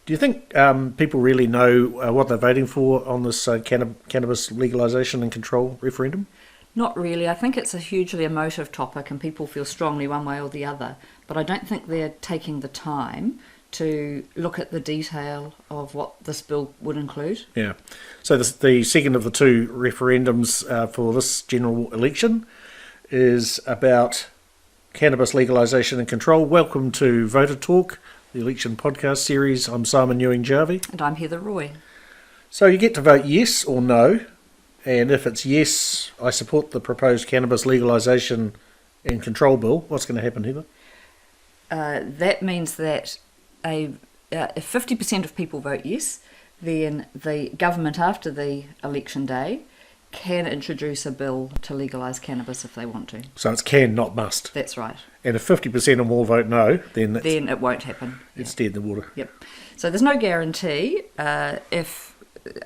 Do you think people really know what they're voting for on this cannabis legalisation and control referendum? Not really. I think it's a hugely emotive topic and people feel strongly one way or the other. But I don't think they're taking the time to look at the detail of what this bill would include. Yeah. So the second of the two referendums for this general election is about cannabis legalisation and control. Welcome to VoterTorque, the election podcast series. I'm Simon Ewing-Jarvie. And I'm Heather Roy. So you get to vote yes or no. And if it's yes, I support the proposed cannabis legalisation and control bill, what's going to happen, Heather? That means that if 50% of people vote yes, then the government after the election day can introduce a bill to legalise cannabis if they want to. So it's can, not must. That's right. And if 50% or more vote no, then it won't happen. It's dead in the water. Yep. So there's no guarantee if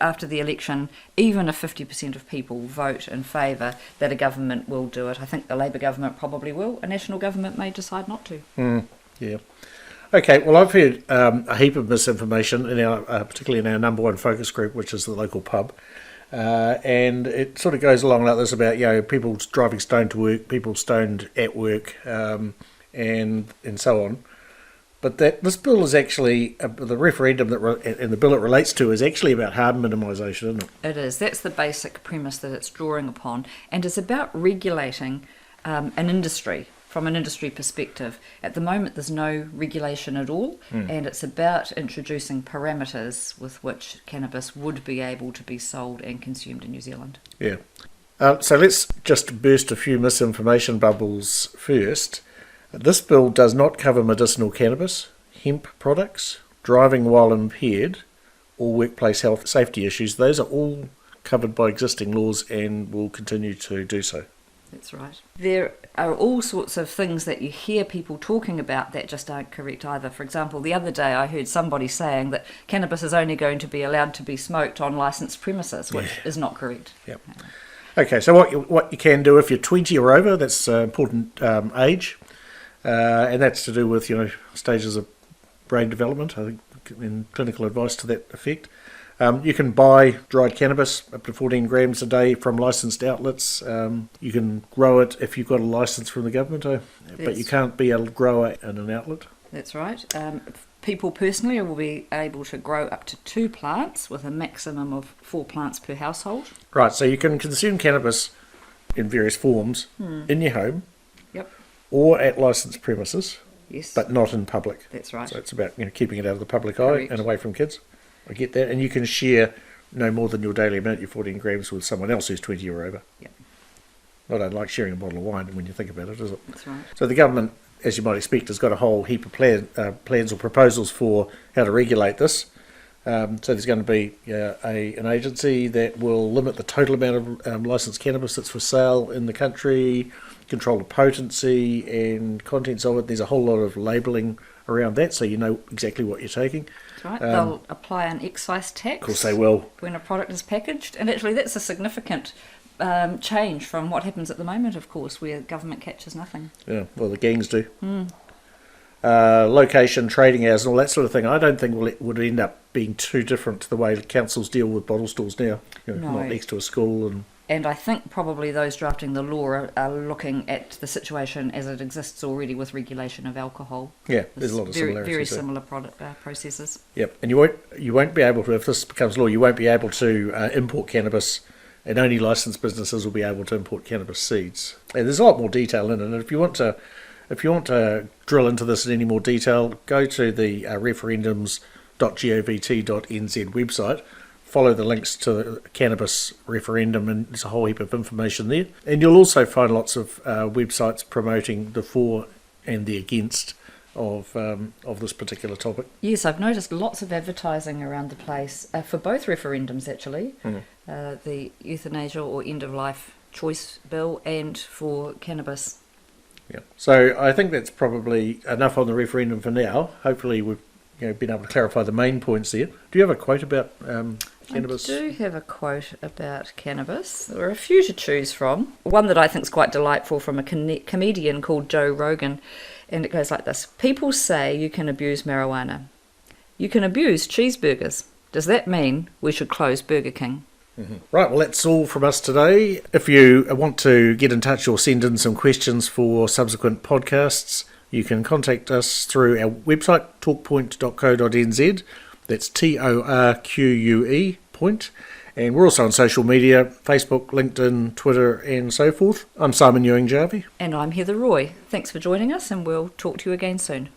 after the election, even if 50% of people vote in favour, that a government will do it. I think the Labour government probably will. A national government may decide not to. Yeah. Okay, well, I've heard a heap of misinformation, particularly in our number one focus group, which is the local pub. And it sort of goes along like this about, people driving stoned to work, people stoned at work, and so on. But this bill is actually, the referendum and the bill it relates to is actually about harm minimisation, isn't it? It is. That's the basic premise that it's drawing upon. And it's about regulating an industry from an industry perspective. At the moment, there's no regulation at all. And it's about introducing parameters with which cannabis would be able to be sold and consumed in New Zealand. Yeah. So let's just burst a few misinformation bubbles first. This bill does not cover medicinal cannabis, hemp products, driving while impaired, or workplace health safety issues. Those are all covered by existing laws and will continue to do so. That's right. There are all sorts of things that you hear people talking about that just aren't correct either. For example, the other day I heard somebody saying that cannabis is only going to be allowed to be smoked on licensed premises, which is not correct. Yep. Okay, so what you can do if you're 20 or over, that's an important age. And that's to do with, stages of brain development, I think, in clinical advice to that effect. You can buy dried cannabis up to 14 grams a day from licensed outlets. You can grow it if you've got a licence from the government, but you can't be a grower in an outlet. That's right. People personally will be able to grow up to 2 plants with a maximum of 4 plants per household. Right, so you can consume cannabis in various forms in your home. Yep. Or at licensed premises, yes, but not in public. That's right. So it's about keeping it out of the public eye and away from kids. I get that. And you can share no more than your daily amount, your 14 grams, with someone else who's 20 or over. Yep. I don't like sharing a bottle of wine when you think about it, is it? That's right. So the government, as you might expect, has got a whole heap of plans or proposals for how to regulate this. So there's going to be an agency that will limit the total amount of licensed cannabis that's for sale in the country, control the potency and contents of it. There's a whole lot of labelling around that, so you know exactly what you're taking. That's right. They'll apply an excise tax. Of course they will. When a product is packaged. And actually that's a significant change from what happens at the moment, of course, where government catches nothing. Yeah, well, the gangs do. Location, trading hours and all that sort of thing, I don't think would end up being too different to the way councils deal with bottle stores now. No. Not next to a school. And I think probably those drafting the law are looking at the situation as it exists already with regulation of alcohol. Yeah, there's a lot of similarities. Very similar processes. Yep, and you won't be able to, if this becomes law, you won't be able to import cannabis, and only licensed businesses will be able to import cannabis seeds. And there's a lot more detail in it, and if you want to drill into this in any more detail, go to the referendums.govt.nz website. Follow the links to the cannabis referendum, and there's a whole heap of information there. And you'll also find lots of websites promoting the for and the against of this particular topic. Yes, I've noticed lots of advertising around the place for both referendums, actually. The euthanasia or end-of-life choice bill and for cannabis. Yeah. So I think that's probably enough on the referendum for now. Hopefully we've been able to clarify the main points there. Do you have a quote about cannabis? I do have a quote about cannabis. There are a few to choose from. One that I think is quite delightful from a comedian called Joe Rogan, and it goes like this. People say you can abuse marijuana. You can abuse cheeseburgers. Does that mean we should close Burger King? Right, well, that's all from us today. If you want to get in touch or send in some questions for subsequent podcasts, you can contact us through our website, torquepoint.co.nz. That's TORQUE point. And we're also on social media, Facebook, LinkedIn, Twitter, and so forth. I'm Simon Ewing-Jarvie. And I'm Heather Roy. Thanks for joining us, and we'll talk to you again soon.